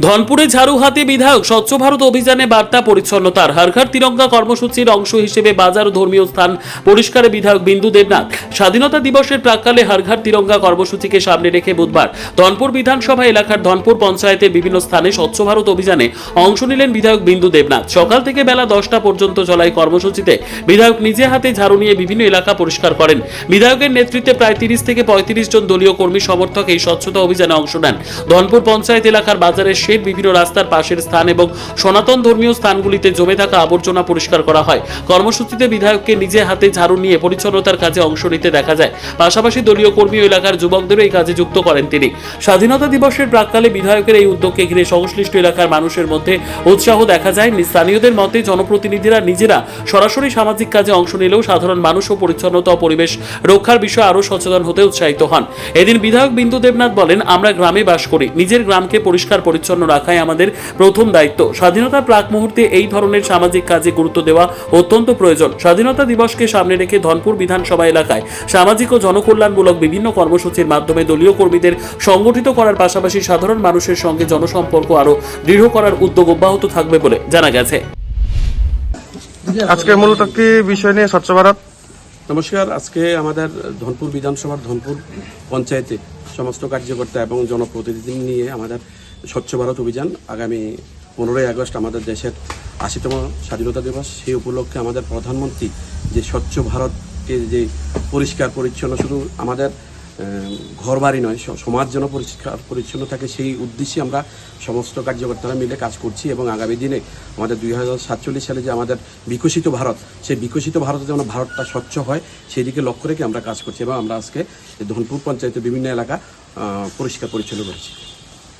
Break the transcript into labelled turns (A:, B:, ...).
A: ধনপুরে ঝাড়ু হাতে বিধায়ক স্বচ্ছ ভারত অভিযানে বার্তা পরিচ্ছন্নতার। হর ঘর তিরঙ্গা কর্মসূচির অংশ হিসেবে বাজার ও ধর্মীয় স্থান পরিষ্কারে বিধায়ক বিন্দু দেবনাথ। স্বাধীনতা দিবসের প্রাক্কালে হর ঘর তিরঙ্গা কর্মসূচিকে সামনে রেখে বুধবার ধনপুর বিধানসভা এলাকার ধনপুর পঞ্চায়েতের বিভিন্ন স্থানে স্বচ্ছ ভারত অভিযানে অংশ নিলেন বিধায়ক বিন্দু দেবনাথ। সকাল থেকে বেলা 10টা পর্যন্ত চলা এই কর্মসূচিতে বিধায়ক নিজে হাতে ঝাড়ু নিয়ে বিভিন্ন এলাকা পরিষ্কার করেন। বিধায়কের নেতৃত্বে প্রায় 30 থেকে 35 জন দলীয় কর্মী সমর্থক এই স্বচ্ছতা অভিযানে অংশ নেন। ধনপুর পঞ্চায়েত এলাকার বাজারের শেড, বিভিন্ন রাস্তার পাশের স্থান এবং সনাতন ধর্মীয় স্থানগুলিতে জমে থাকা আবর্জনা পরিষ্কার করা হয়। কর্মসূচিতে বিধায়ককে নিজে হাতে ঝাড়ু নিয়ে পরিচ্ছন্নতার কাজে অংশ নিতে দেখা যায়। পাশাপাশি দলীয় কর্মী ও এলাকার যুবকদেরও এই কাজে যুক্ত করেন তিনি। স্বাধীনতা দিবসের প্রাক্কালে বিধায়কের এই উদ্যোগকে ঘিরে সংশ্লিষ্ট এলাকার মানুষের মধ্যে উৎসাহ দেখা যায়। স্থানীয়দের মতে জনপ্রতিনিধিরা নিজেরা সরাসরি সামাজিক কাজে অংশ নিলেও সাধারণ মানুষ ও পরিচ্ছন্নতা ও পরিবেশ রক্ষার বিষয়ে আরও সচেতন হতে উৎসাহিত হন। এদিন বিধায়ক বিন্দু দেবনাথ বলেন, আমরা গ্রামে বাস করি, নিজের গ্রামকে পরিষ্কার পরিচ্ছন্ন রাখাই আমাদের প্রথম দায়িত্ব। স্বাধীনতার প্রাক মুহূর্তে এই ধরনের সামাজিক কাজে গুরুত্ব দেওয়া অত্যন্ত প্রয়োজন। স্বাধীনতা দিবসকে সামনে রেখে ধনপুর বিধানসভা এলাকায় সামাজিক ও জনকল্যাণমূলক বিভিন্ন কর্মসূচির মাধ্যমে দলীয় কর্মীদের সংগঠিত করার পাশাপাশি সাধারণ মানুষের সঙ্গে জনসম্পর্ক আরও দৃঢ় করার উদ্যোগ অব্যাহত থাকবে বলে জানা গেছে।
B: আজকে মূলত কি বিষয় নিয়ে স্বচ্ছ ভারত?
C: নমস্কার। আজকে আমাদের ধনপুর বিধানসভার ধনপুর পঞ্চায়েতে সমস্ত কার্যকর্তা এবং জনপ্রতিনিধি নিয়ে আমাদের স্বচ্ছ ভারত অভিযান আগামী 15ই আগস্ট আমাদের দেশের 80তম স্বাধীনতা দিবস। সেই উপলক্ষে আমাদের প্রধানমন্ত্রী যে স্বচ্ছ ভারতকে যে পরিষ্কার পরিচ্ছন্ন, শুধু আমাদের ঘর বাড়ি নয়, সমাজ যেন পরিষ্কার পরিচ্ছন্ন থাকে, সেই উদ্দেশ্যে আমরা সমস্ত কার্যকর্তারা মিলে কাজ করছি। এবং আগামী দিনে আমাদের 2047 সালে যে আমাদের বিকশিত ভারত, সেই বিকশিত ভারতে যেন ভারতটা স্বচ্ছ হয় সেই দিকে লক্ষ্য রেখে আমরা কাজ করছি। এবং আমরা আজকে ধনপুর পঞ্চায়েতের বিভিন্ন এলাকা পরিষ্কার পরিচ্ছন্ন করেছি।